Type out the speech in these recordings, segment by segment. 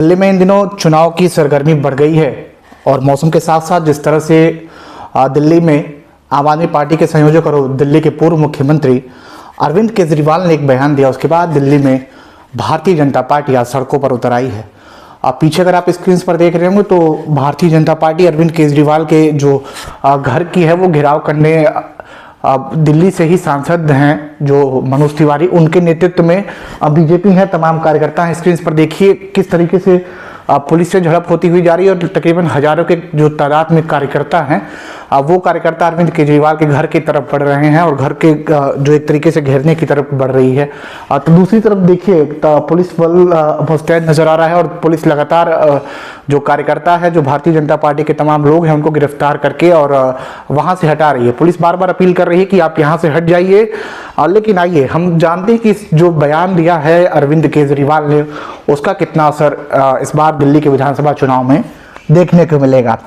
दिल्ली में इन दिनों चुनाव की सरगर्मी बढ़ गई है और मौसम के साथ साथ जिस तरह से दिल्ली में आम आदमी पार्टी के संयोजक और दिल्ली के पूर्व मुख्यमंत्री अरविंद केजरीवाल ने एक बयान दिया, उसके बाद दिल्ली में भारतीय जनता पार्टी आज सड़कों पर उतर आई है। आप पीछे अगर आप स्क्रीन पर देख रहे होंगे तो भारतीय जनता पार्टी अरविंद केजरीवाल के जो घर की है वो घेराव करने दिल्ली से ही सांसद हैं जो मनोज तिवारी, उनके नेतृत्व में बीजेपी है, तमाम कार्यकर्ता हैं। स्क्रीन पर देखिए किस तरीके से पुलिस से झड़प होती हुई जा रही है और तकरीबन हजारों के जो तादाद में कार्यकर्ता हैं वो कार्यकर्ता अरविंद केजरीवाल के घर की तरफ बढ़ रहे हैं और घर के जो एक तरीके से घेरने की तरफ बढ़ रही है। तो दूसरी तरफ देखिए पुलिस बल मुस्तैद नजर आ रहा है और पुलिस लगातार जो कार्यकर्ता है, जो भारतीय जनता पार्टी के तमाम लोग हैं, उनको गिरफ्तार करके और वहां से हटा रही है। पुलिस बार बार अपील कर रही है कि आप यहाँ से हट जाइए, लेकिन आइए हम जानते हैं कि जो बयान दिया है अरविंद केजरीवाल ने उसका कितना असर इस बार दिल्ली के विधानसभा चुनाव में देखने को मिलेगा।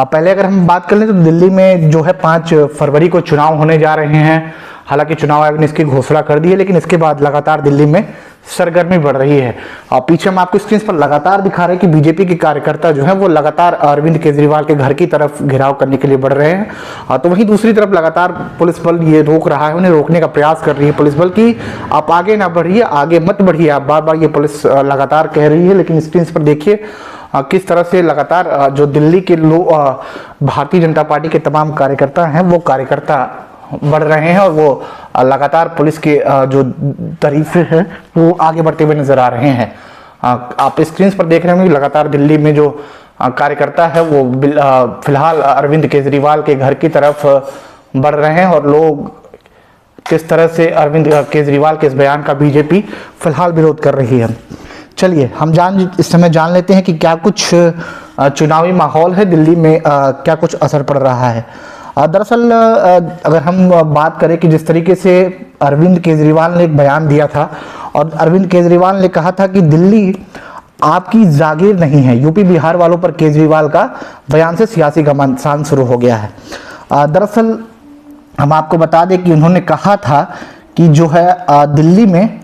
पहले अगर हम बात कर लें तो दिल्ली में जो है 5 फरवरी को चुनाव होने जा रहे हैं। हालांकि चुनाव आयोग ने इसकी घोषणा कर दी है, लेकिन इसके बाद लगातार दिल्ली में सरगर्मी बढ़ रही है। पीछे हम आपको स्क्रीन पर लगातार दिखा रहे हैं कि बीजेपी के कार्यकर्ता जो है वो लगातार अरविंद केजरीवाल के घर की तरफ घेराव करने के लिए बढ़ रहे हैं। तो वहीं दूसरी तरफ लगातार पुलिस बल ये रोक रहा है, उन्हें रोकने का प्रयास कर रही है पुलिस बल की आप आगे ना बढ़िए, आगे मत बढ़िए, आप बार बार ये पुलिस लगातार कह रही है। लेकिन स्क्रीन पर देखिए किस तरह से लगातार जो दिल्ली के लोग भारतीय जनता पार्टी के तमाम कार्यकर्ता हैं वो कार्यकर्ता बढ़ रहे हैं और वो लगातार पुलिस के जो तरीफे हैं वो आगे बढ़ते हुए नजर आ रहे हैं। आप स्क्रीन पर देख रहे होंगे लगातार दिल्ली में जो कार्यकर्ता है वो फिलहाल अरविंद केजरीवाल के घर की तरफ बढ़ रहे हैं और लोग किस तरह से अरविंद केजरीवाल के इस बयान का बीजेपी फिलहाल विरोध कर रही है। चलिए हम इस समय जान लेते हैं कि क्या कुछ चुनावी माहौल है दिल्ली में, क्या कुछ असर पड़ रहा है। दरअसल अगर हम बात करें कि जिस तरीके से अरविंद केजरीवाल ने एक बयान दिया था और अरविंद केजरीवाल ने कहा था कि दिल्ली आपकी जागीर नहीं है, यूपी बिहार वालों पर केजरीवाल का बयान से सियासी घमासान शुरू हो गया है। दरअसल हम आपको बता दें कि उन्होंने कहा था कि जो है दिल्ली में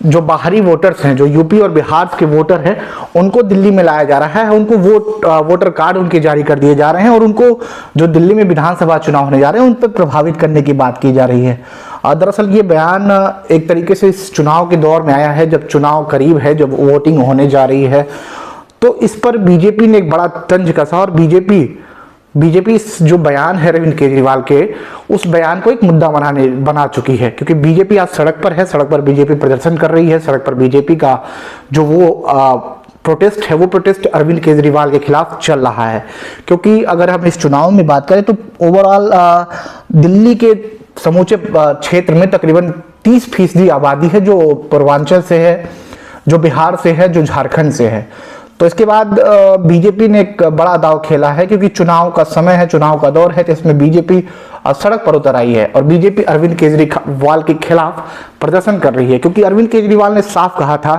जो बाहरी वोटर्स हैं, जो यूपी और बिहार के वोटर हैं, उनको दिल्ली में लाया जा रहा है, उनको वोटर कार्ड उनके जारी कर दिए जा रहे हैं और उनको जो दिल्ली में विधानसभा चुनाव होने जा रहे हैं उन पर प्रभावित करने की बात की जा रही है। दरअसल ये बयान एक तरीके से इस चुनाव के दौर में आया है, जब चुनाव करीब है, जब वोटिंग होने जा रही है, तो इस पर बीजेपी ने एक बड़ा तंज कसा और बीजेपी इस जो बयान है अरविंद केजरीवाल के, उस बयान को एक मुद्दा बना चुकी है। क्योंकि बीजेपी आज सड़क पर है, सड़क पर बीजेपी प्रदर्शन कर रही है, सड़क पर बीजेपी का जो वो प्रोटेस्ट है वो प्रोटेस्ट अरविंद केजरीवाल के खिलाफ चल रहा है। क्योंकि अगर हम इस चुनाव में बात करें तो ओवरऑल दिल्ली के समूचे क्षेत्र में तकरीबन 30% आबादी है जो पूर्वांचल से है, जो बिहार से है, जो झारखंड से है। तो इसके बाद बीजेपी ने एक बड़ा दांव खेला है, क्योंकि चुनाव का समय है, चुनाव का दौर है, तो इसमें बीजेपी सड़क पर उतर आई है और बीजेपी अरविंद केजरीवाल के खिलाफ प्रदर्शन कर रही है। क्योंकि अरविंद केजरीवाल ने साफ कहा था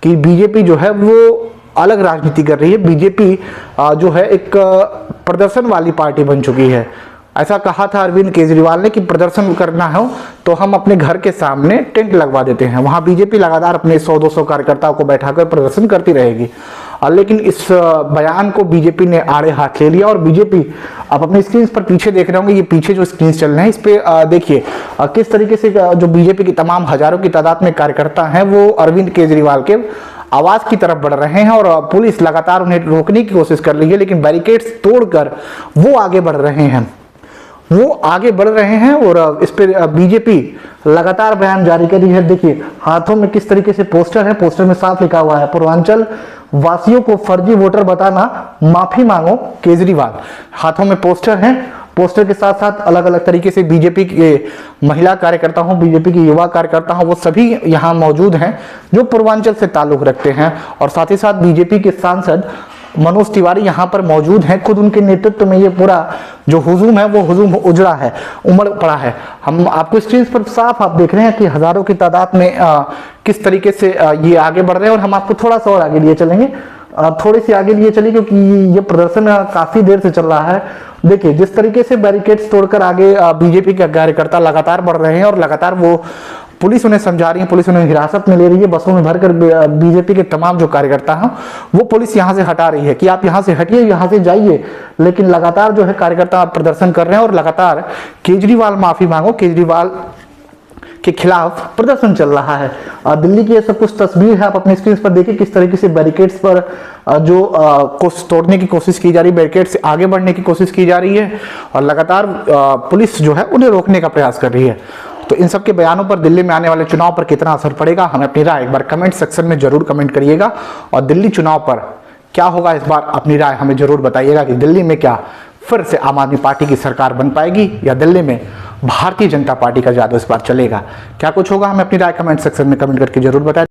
कि बीजेपी जो है वो अलग राजनीति कर रही है, बीजेपी जो है एक प्रदर्शन वाली पार्टी बन चुकी है। ऐसा कहा था अरविंद केजरीवाल ने कि प्रदर्शन करना हो तो हम अपने घर के सामने टेंट लगवा देते हैं, वहां बीजेपी लगातार अपने 100-200 कार्यकर्ताओं को बैठाकर प्रदर्शन करती रहेगी। लेकिन इस बयान को बीजेपी ने आड़े हाथ ले लिया और बीजेपी आप अपने स्क्रीन पर पीछे देख रहे होंगे, ये पीछे जो स्क्रीन चल रहे हैं इस पे देखिए किस तरीके से जो बीजेपी की तमाम हजारों की तादाद में कार्यकर्ता हैं वो अरविंद केजरीवाल के आवाज की तरफ बढ़ रहे हैं और पुलिस लगातार उन्हें रोकने की कोशिश कर रही है, लेकिन बैरिकेड्स तोड़कर वो आगे बढ़ रहे हैं और इस पर बीजेपी लगातार बयान जारी कर रही है। देखिए हाथों में किस तरीके से पोस्टर है, पोस्टर में साफ लिखा हुआ है, पूर्वांचल वासियों को फर्जी वोटर बताना, माफी मांगो केजरीवाल। हाथों में पोस्टर हैं, पोस्टर के साथ साथ अलग अलग तरीके से बीजेपी के महिला कार्यकर्ता हों, बीजेपी के युवा कार्यकर्ता हों, वो सभी यहाँ मौजूद हैं जो पूर्वांचल से ताल्लुक रखते हैं। और साथ ही साथ बीजेपी के सांसद मनोज तिवारी यहाँ पर मौजूद हैं, खुद उनके नेतृत्व में ये पूरा जो हुजूम है वो हुजूम उमड़ पड़ा है। हम आपको स्क्रीन पर साफ आप देख रहे हैं कि हजारों की तादाद में किस तरीके से ये आगे बढ़ रहे हैं और हम आपको थोड़ा सा और आगे लिए चलेंगे, थोड़ी सी आगे लिए चलिए, क्योंकि ये प्रदर्शन काफी देर से चल रहा है। देखिए जिस तरीके से बैरिकेड्स तोड़कर आगे बीजेपी के कार्यकर्ता लगातार बढ़ रहे हैं और लगातार वो पुलिस उन्हें समझा रही है, पुलिस उन्हें हिरासत में ले रही है, बसों में भरकर बीजेपी के तमाम जो कार्यकर्ता हैं वो पुलिस यहां से हटा रही है कि आप यहां से हटिए, यहां से जाइए। लेकिन लगातार जो है कार्यकर्ता प्रदर्शन कर रहे हैं और लगातार केजरीवाल माफी मांगो, केजरीवाल के खिलाफ प्रदर्शन चल रहा है। दिल्ली की ये सब कुछ तस्वीर है, आप अपने स्क्रीन पर देखिए किस तरीके से बैरिकेड्स पर जो तोड़ने की कोशिश की जा रही है, बैरिकेड से आगे बढ़ने की कोशिश की जा रही है और लगातार पुलिस जो है उन्हें रोकने का प्रयास कर रही है। तो इन सब के बयानों पर दिल्ली में आने वाले चुनाव पर कितना असर पड़ेगा, हमें अपनी राय एक बार कमेंट सेक्शन में जरूर कमेंट करिएगा। और दिल्ली चुनाव पर क्या होगा इस बार, अपनी राय हमें जरूर बताइएगा कि दिल्ली में क्या फिर से आम आदमी पार्टी की सरकार बन पाएगी या दिल्ली में भारतीय जनता पार्टी का जादू इस बार चलेगा। क्या कुछ होगा, हमें अपनी राय कमेंट सेक्शन में कमेंट करके जरूर बताएं।